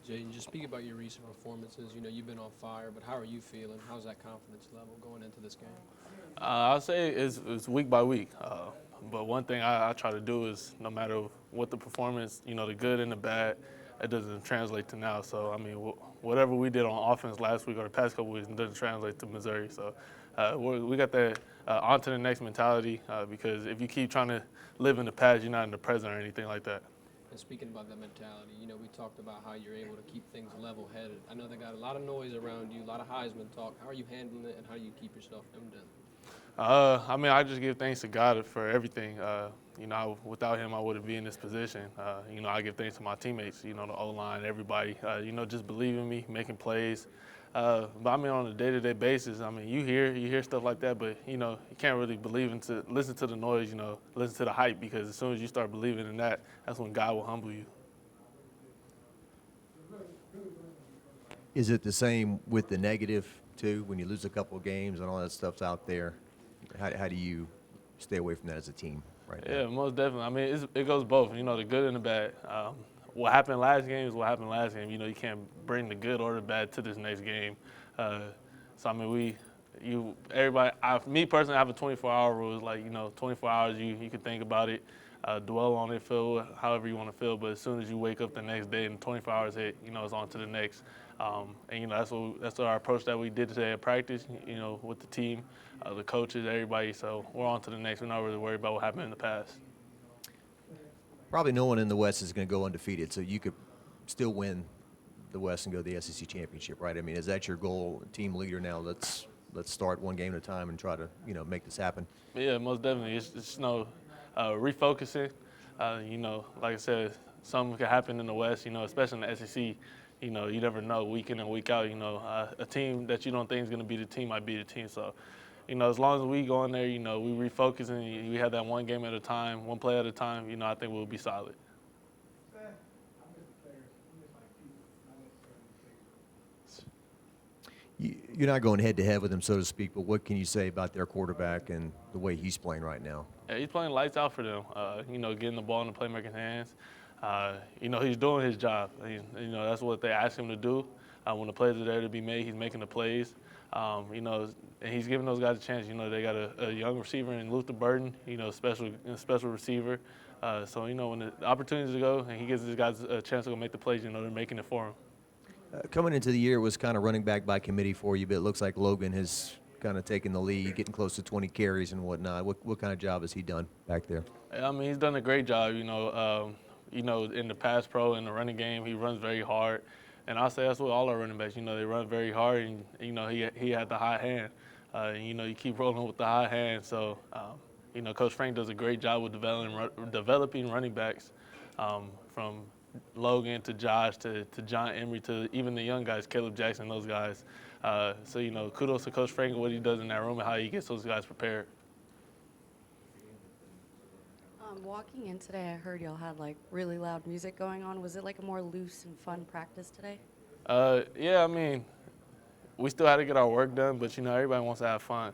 Jayden, just speak about your recent performances. You've been on fire, but how are you feeling? How's that confidence level going into this game? I'll say it's week by week. But one thing I try to do is no matter what the performance, the good and the bad, it doesn't translate to now. So, I mean, whatever we did on offense last week or the past couple weeks doesn't translate to Missouri. So we got that on to the next mentality because if you keep trying to live in the past, you're not in the present or anything like that. And speaking about that mentality, we talked about how you're able to keep things level-headed. I know they got a lot of noise around you, a lot of Heisman talk. How are you handling it, and how do you keep yourself hemmed in? I mean, I just give thanks to God for everything. Without Him, I wouldn't be in this position. I give thanks to my teammates, the O-line, everybody, just believing in me, making plays. But I mean, on a day-to-day basis, I mean, you hear stuff like that, but, you can't really listen to the noise, listen to the hype, because as soon as you start believing in that, that's when God will humble you. Is it the same with the negative, too, when you lose a couple of games and all that stuff's out there? How do you stay away from that as a team right now? Yeah, most definitely. I mean, it goes both, the good and the bad. What happened last game is what happened last game. You can't bring the good or the bad to this next game. So, I mean, everybody, me personally, I have a 24-hour rule. It's like, 24 hours, you can think about it, dwell on it, feel however you want to feel. But as soon as you wake up the next day and 24 hours hit, it's on to the next. And that's our approach that we did today at practice. With the team, the coaches, everybody. So we're on to the next. We're not really worried about what happened in the past. Probably no one in the West is going to go undefeated, so you could still win the West and go to the SEC championship, right? I mean, is that your goal, team leader? Now let's start one game at a time and try to make this happen. Yeah, most definitely. It's refocusing. Like I said, something could happen in the West. Especially in the SEC. You never know week in and week out. A team that you don't think is going to be the team might be the team. So, as long as we go in there, we refocus and we have that one game at a time, one play at a time, I think we'll be solid. You're not going head-to-head with them, so to speak, but what can you say about their quarterback and the way he's playing right now? Yeah, he's playing lights out for them, getting the ball in the playmaker's hands. He's doing his job. That's what they ask him to do. When the plays are there to be made, he's making the plays. And he's giving those guys a chance. They got a young receiver in Luther Burden, special receiver. So, when the opportunities to go and he gives these guys a chance to go make the plays, they're making it for him. Coming into the year, it was kind of running back by committee for you, but it looks like Logan has kind of taken the lead, getting close to 20 carries and whatnot. What kind of job has he done back there? I mean, he's done a great job, in the pass pro, in the running game, he runs very hard. And I'll say that's what all our running backs, they run very hard, and, he had the high hand. You keep rolling with the high hand. So, Coach Frank does a great job with developing running backs from Logan to Josh to John Emery to even the young guys, Caleb Jackson, those guys. So, kudos to Coach Frank and what he does in that room and how he gets those guys prepared. Walking in today, I heard y'all had really loud music going on. Was it a more loose and fun practice today? Yeah, I mean, we still had to get our work done, but everybody wants to have fun.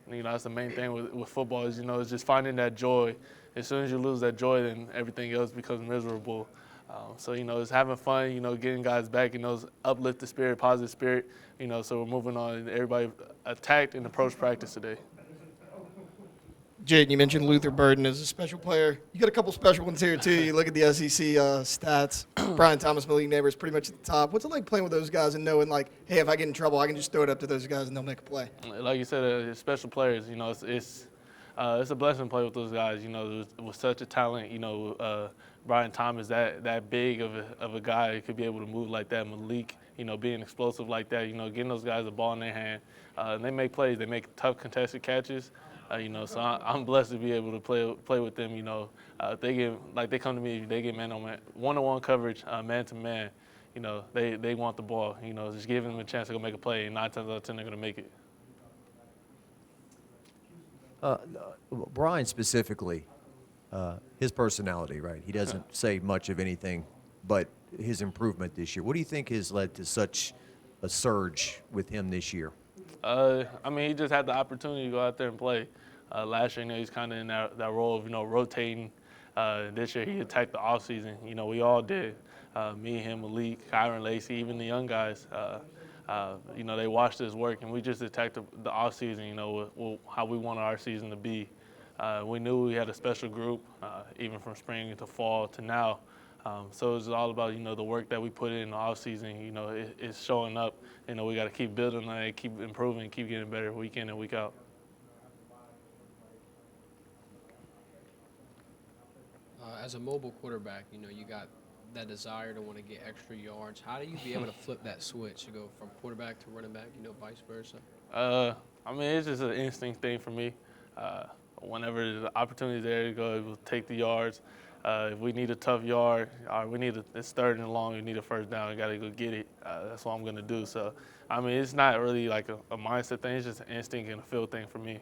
That's the main thing with football is is just finding that joy. As soon as you lose that joy, then everything else becomes miserable. So it's having fun. Getting guys back. Uplift the spirit, positive spirit. So we're moving on. Everybody attacked and approached practice today. Jayden, you mentioned Luther Burden as a special player. You got a couple special ones here, too. You look at the SEC stats. Brian Thomas, Malik Neighbors, pretty much at the top. What's it like playing with those guys and knowing, hey, if I get in trouble, I can just throw it up to those guys and they'll make a play? Like you said, special players, it's a blessing to play with those guys, with such a talent, Brian Thomas, that big of a guy who could be able to move like that. Malik, being explosive like that, getting those guys the ball in their hand. And they make plays. They make tough contested catches. So I'm blessed to be able to play with them. They come to me, they get man-on-man, one-on-one coverage, man-to-man. They want the ball. Just giving them a chance to go make a play, and 9 times out of 10 they're going to make it. Brian specifically, his personality, right? He doesn't say much of anything, but his improvement this year. What do you think has led to such a surge with him this year? I mean, he just had the opportunity to go out there and play. Last year, he's kind of in that role of, rotating. This year, he attacked the offseason. We all did. Me, him, Malik, Kyron, Lacey, even the young guys, you know, they watched us work, and we just attacked the off season, you know, how we wanted our season to be. We knew we had a special group, even from spring to fall to now. So it's all about, you know, the work that we put in the off season. You know, it's showing up. You know, we got to keep building on it, keep improving, keep getting better week in and week out. As a mobile quarterback, you know, you got that desire to want to get extra yards. How do you be able to flip that switch to go from quarterback to running back, you know, vice versa? I mean, it's just an instinct thing for me. Whenever the opportunity is there to go, we'll take the yards. If we need a tough yard, or it's 3rd and long, we need a first down, we got to go get it. That's what I'm going to do. So, I mean, it's not really like a mindset thing. It's just an instinct and a feel thing for me.